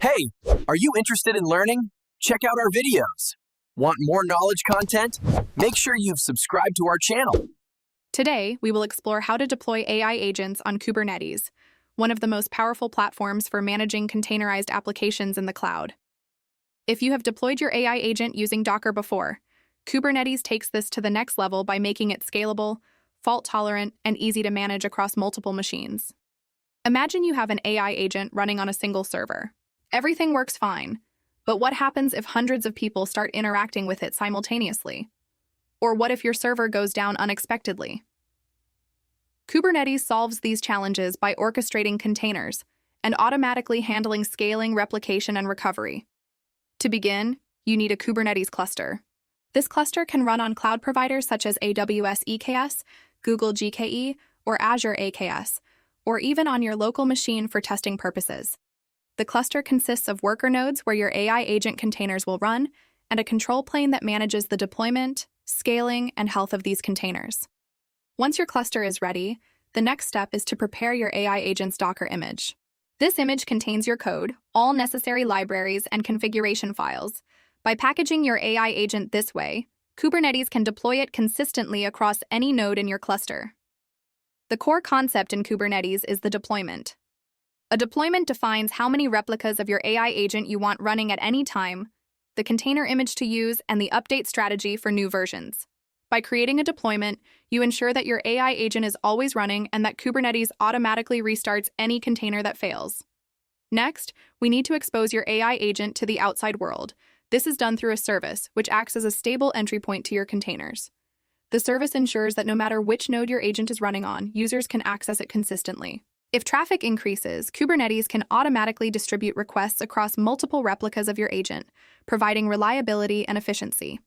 Hey, are you interested in learning? Check out our videos. Want more knowledge content? Make sure you've subscribed to our channel. Today, we will explore how to deploy AI agents on Kubernetes, one of the most powerful platforms for managing containerized applications in the cloud. If you have deployed your AI agent using Docker before, Kubernetes takes this to the next level by making it scalable, fault-tolerant, and easy to manage across multiple machines. Imagine you have an AI agent running on a single server. Everything works fine, but what happens if hundreds of people start interacting with it simultaneously? Or what if your server goes down unexpectedly? Kubernetes solves these challenges by orchestrating containers and automatically handling scaling, replication, and recovery. To begin, you need a Kubernetes cluster. This cluster can run on cloud providers such as AWS EKS, Google GKE, or Azure AKS, or even on your local machine for testing purposes. The cluster consists of worker nodes where your AI agent containers will run, and a control plane that manages the deployment, scaling, and health of these containers. Once your cluster is ready, the next step is to prepare your AI agent's Docker image. This image contains your code, all necessary libraries, and configuration files. By packaging your AI agent this way, Kubernetes can deploy it consistently across any node in your cluster. The core concept in Kubernetes is the deployment. A deployment defines how many replicas of your AI agent you want running at any time, the container image to use, and the update strategy for new versions. By creating a deployment, you ensure that your AI agent is always running and that Kubernetes automatically restarts any container that fails. Next, we need to expose your AI agent to the outside world. This is done through a service, which acts as a stable entry point to your containers. The service ensures that no matter which node your agent is running on, users can access it consistently. If traffic increases, Kubernetes can automatically distribute requests across multiple replicas of your agent, providing reliability and efficiency.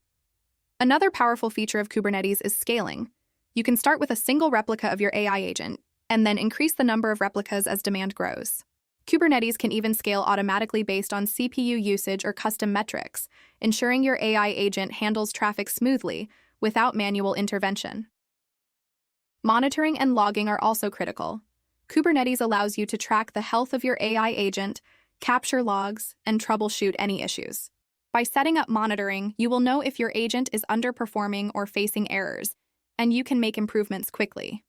Another powerful feature of Kubernetes is scaling. You can start with a single replica of your AI agent, and then increase the number of replicas as demand grows. Kubernetes can even scale automatically based on CPU usage or custom metrics, ensuring your AI agent handles traffic smoothly without manual intervention. Monitoring and logging are also critical. Kubernetes allows you to track the health of your AI agent, capture logs, and troubleshoot any issues. By setting up monitoring, you will know if your agent is underperforming or facing errors, and you can make improvements quickly.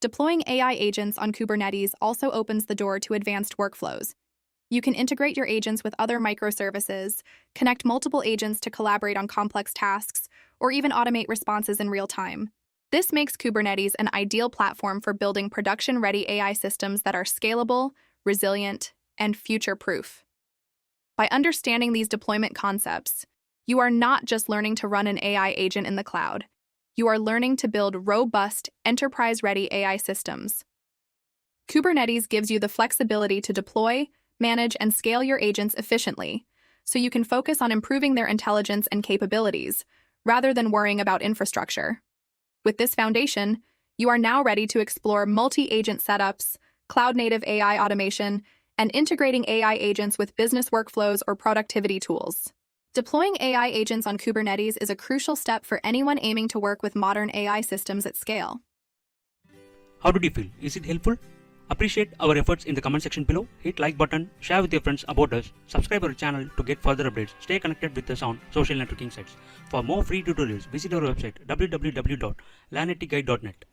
Deploying AI agents on Kubernetes also opens the door to advanced workflows. You can integrate your agents with other microservices, connect multiple agents to collaborate on complex tasks, or even automate responses in real time. This makes Kubernetes an ideal platform for building production-ready AI systems that are scalable, resilient, and future-proof. By understanding these deployment concepts, you are not just learning to run an AI agent in the cloud. You are learning to build robust, enterprise-ready AI systems. Kubernetes gives you the flexibility to deploy, manage, and scale your agents efficiently, so you can focus on improving their intelligence and capabilities, rather than worrying about infrastructure. With this foundation, you are now ready to explore multi-agent setups, cloud-native AI automation, and integrating AI agents with business workflows or productivity tools. Deploying AI agents on Kubernetes is a crucial step for anyone aiming to work with modern AI systems at scale. How did you feel? Is it helpful? Appreciate our efforts in the comment section below. Hit like button, share with your friends about us, subscribe our channel to get further updates. Stay connected with us on social networking sites. For more free tutorials, visit our website www.lanetguide.net.